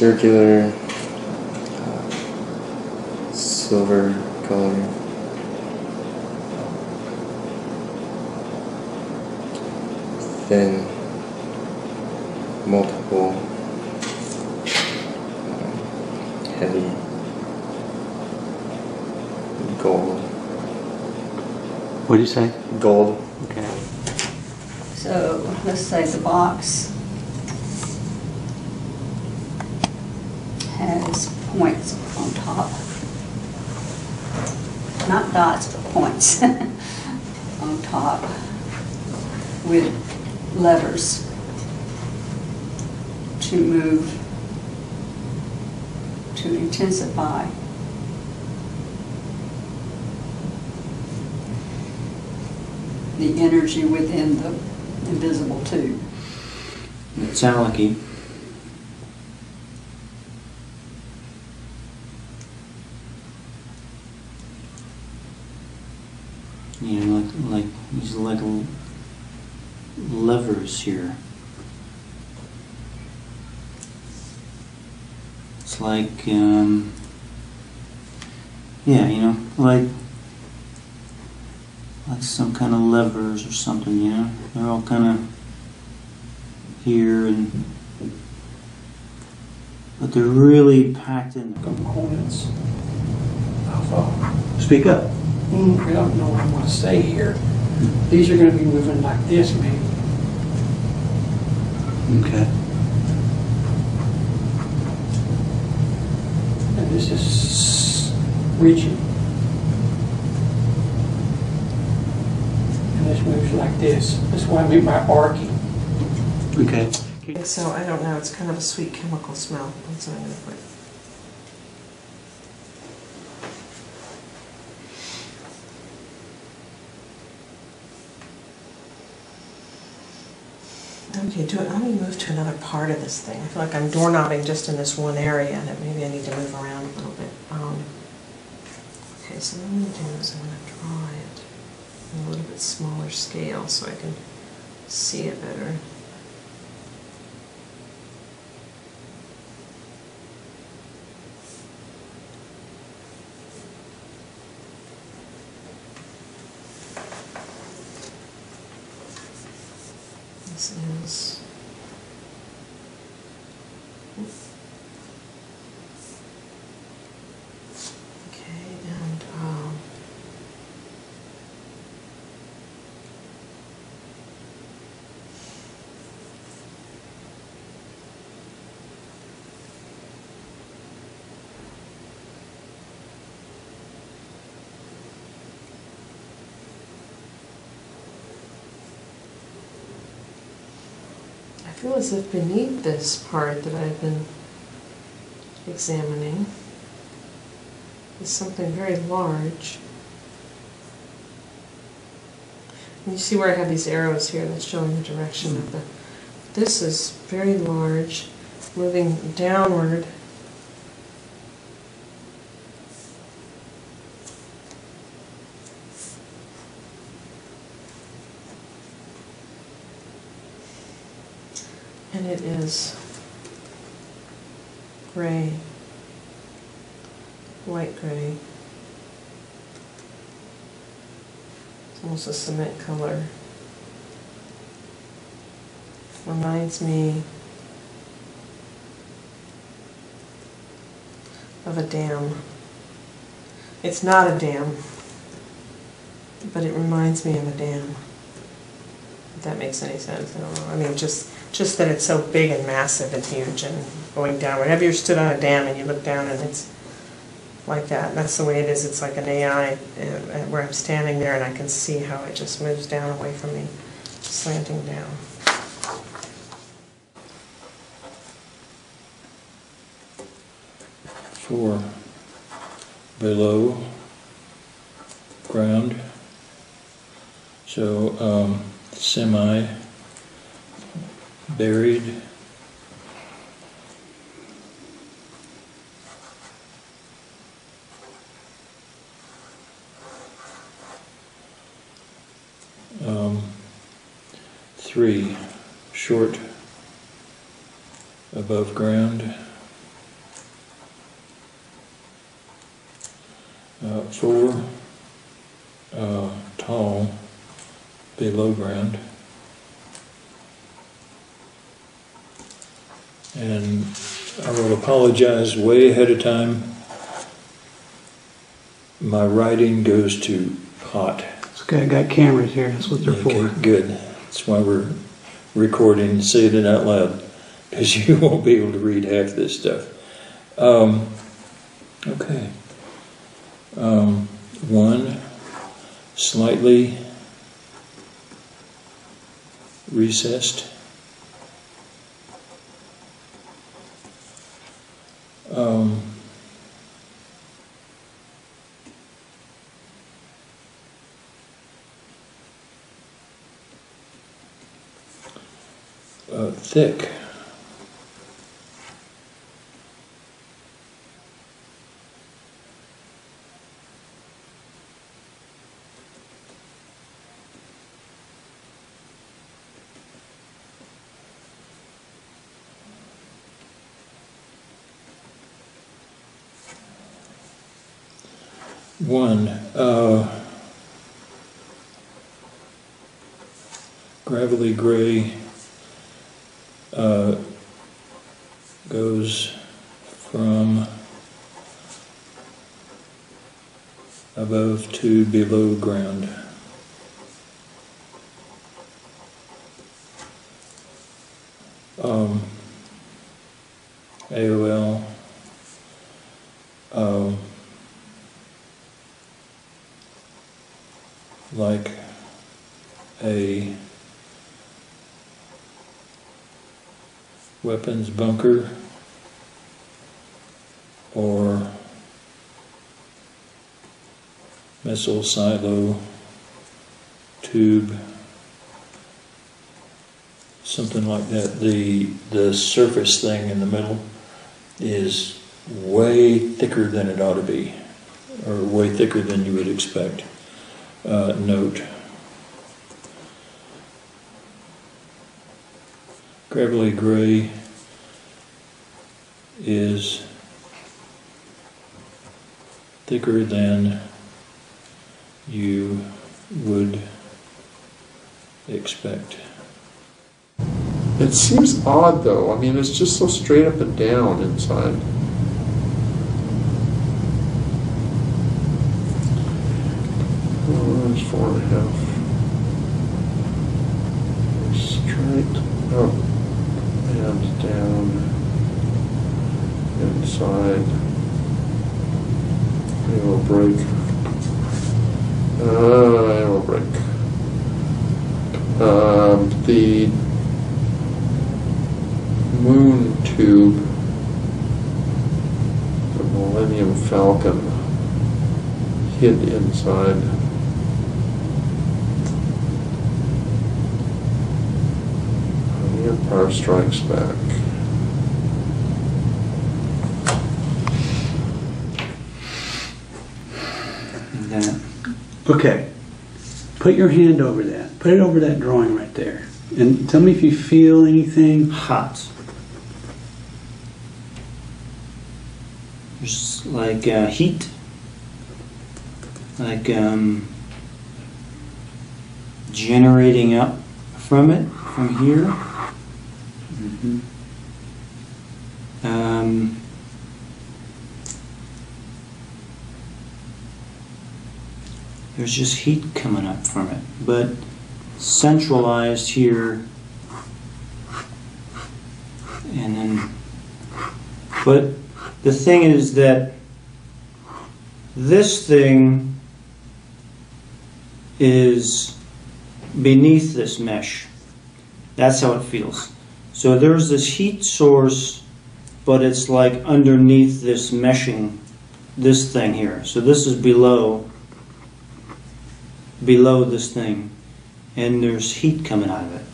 circular, silver color. Thin, multiple, heavy, gold. What do you say? Gold. Okay. So let's say the box has points on top. Not dots, but points on top with levers to move, to intensify. The energy within the invisible tube. It sounds like you. You know, like these like levers here. It's like, yeah, you know, like some kind of levers or something, you know? They're all kind of here, but they're really packed in. Components of Speak up. I don't know what I'm going to say here. These are going to be moving like this, maybe. Okay. And this is reaching. And this moves like this. That's what I mean by arcing. Okay. So I don't know, it's kind of a sweet chemical smell. That's what I'm going to put. Okay, let me move to another part of this thing. I feel like I'm doorknobbing just in this one area, and maybe I need to move around a little bit. Okay, so what I'm going to do is I'm going to draw it on a little bit smaller scale so I can see it better. This is okay, and I feel as if beneath this part that I've been examining is something very large. And you see where I have these arrows here that's showing the direction of the... This is very large, moving downward. And it is gray, light gray. It's almost a cement color. Reminds me of a dam. It's not a dam, but it reminds me of a dam. If that makes any sense, I don't know. I mean, just that it's so big and massive and huge and going downward. Have you ever stood on a dam and you look down and it's like that? That's the way it is. It's like an AI where I'm standing there and I can see how it just moves down away from me, slanting down. For below ground, so semi buried. Three, short above ground. 4 tall below ground. And I will apologize way ahead of time. My writing goes to pot. It's okay, I got cameras here, that's what they're Okay, for. good. That's why we're recording and saying it out loud, because you won't be able to read half this stuff. Okay. 1, slightly recessed. Thick. One, gravelly gray goes from above to below ground. AOL, like a weapons bunker or missile silo tube, something like that. The surface thing in the middle is way thicker than it ought to be, or way thicker than you would expect. Note, gravelly gray is thicker than you would expect. It seems odd though. I mean, it's just so straight up and down inside. Oh, it's 4.5. Straight up and down inside. It will break. It will break. The moon tube, the Millennium Falcon, hid inside. The Empire Strikes Back. That. Okay, put your hand over that. Put it over that drawing right there. And tell me if you feel anything. Hot. There's like heat, like generating up from it, from here. Mm-hmm. There's just heat coming up from it, but centralized here, and then, but the thing is that this thing is beneath this mesh. That's how it feels. So there's this heat source, but it's like underneath this meshing, this thing here. So this is below this thing, and there's heat coming out of it,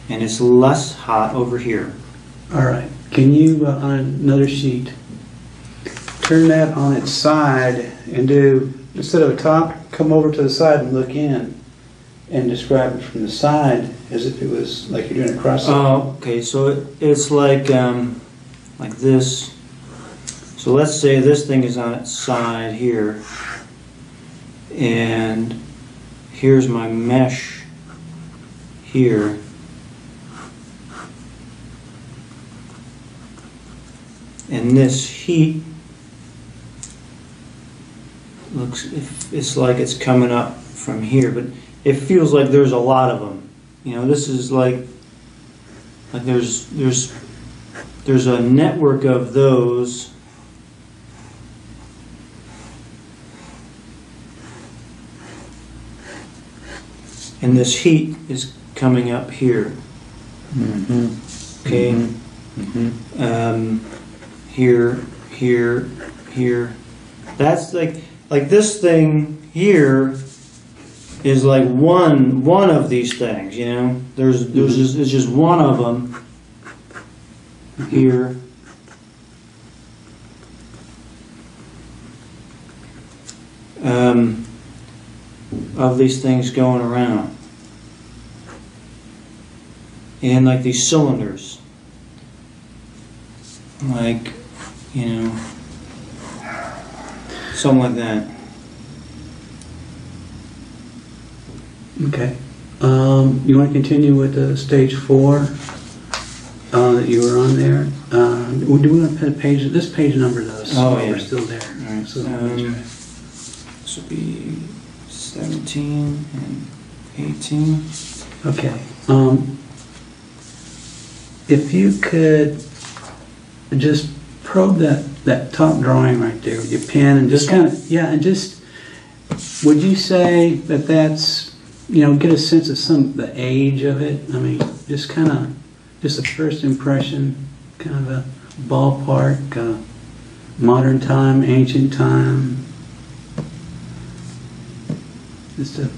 and it's less hot over here. All right. Can you, on another sheet, turn that on its side and do, instead of a top, come over to the side and look in and describe it from the side as if it was like you're doing a cross section. Oh, okay. So it's like this. So let's say this thing is on its side here, And here's my mesh here. And this heat looks, it's like it's coming up from here, but it feels like there's a lot of them. You know, this is like there's a network of those. And this heat is coming up here. Mm-hmm. Okay. Mm-hmm. Here, here, here. That's like this thing here is like one of these things. You know, there's just, it's just one of them here. Of these things going around. And like these cylinders. Like, you know, something like that. Okay. You want to continue with stage 4 that you were on there? Do we want to put a page? This page number though, so Oh, yeah. we're still there. All right. So, This would be 17 and 18. okay. If you could just probe that top drawing right there with your pen and just kind of, yeah, and just, would you say that that's, you know, get a sense of the age of it? I mean, just kind of, just a first impression, kind of a ballpark, modern time, ancient time. Just a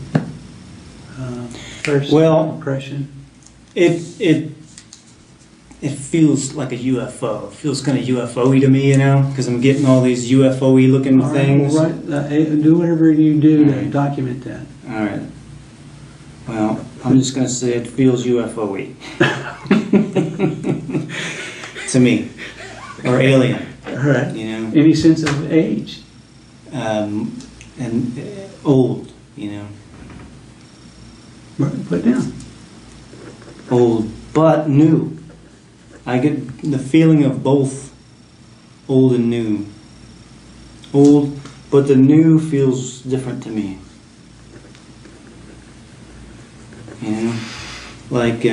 first impression. It feels like a UFO. It feels kind of UFO-y to me, you know, because I'm getting all these UFO-y looking All right, things. well, do whatever you do to document that. All right. Well, I'm just going to say it feels UFO-y. To me. Or alien. All right. You know? Any sense of age? And old, you know. Put it down. Old, but new. I get the feeling of both old and new. Old, but the new feels different to me. You know? Like,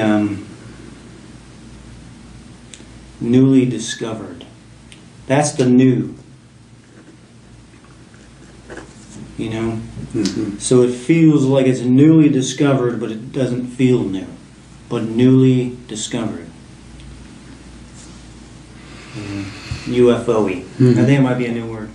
newly discovered. That's the new. You know? Mm-hmm. So it feels like it's newly discovered, but it doesn't feel new. But newly discovered. UFO-y. I think it might be a new word.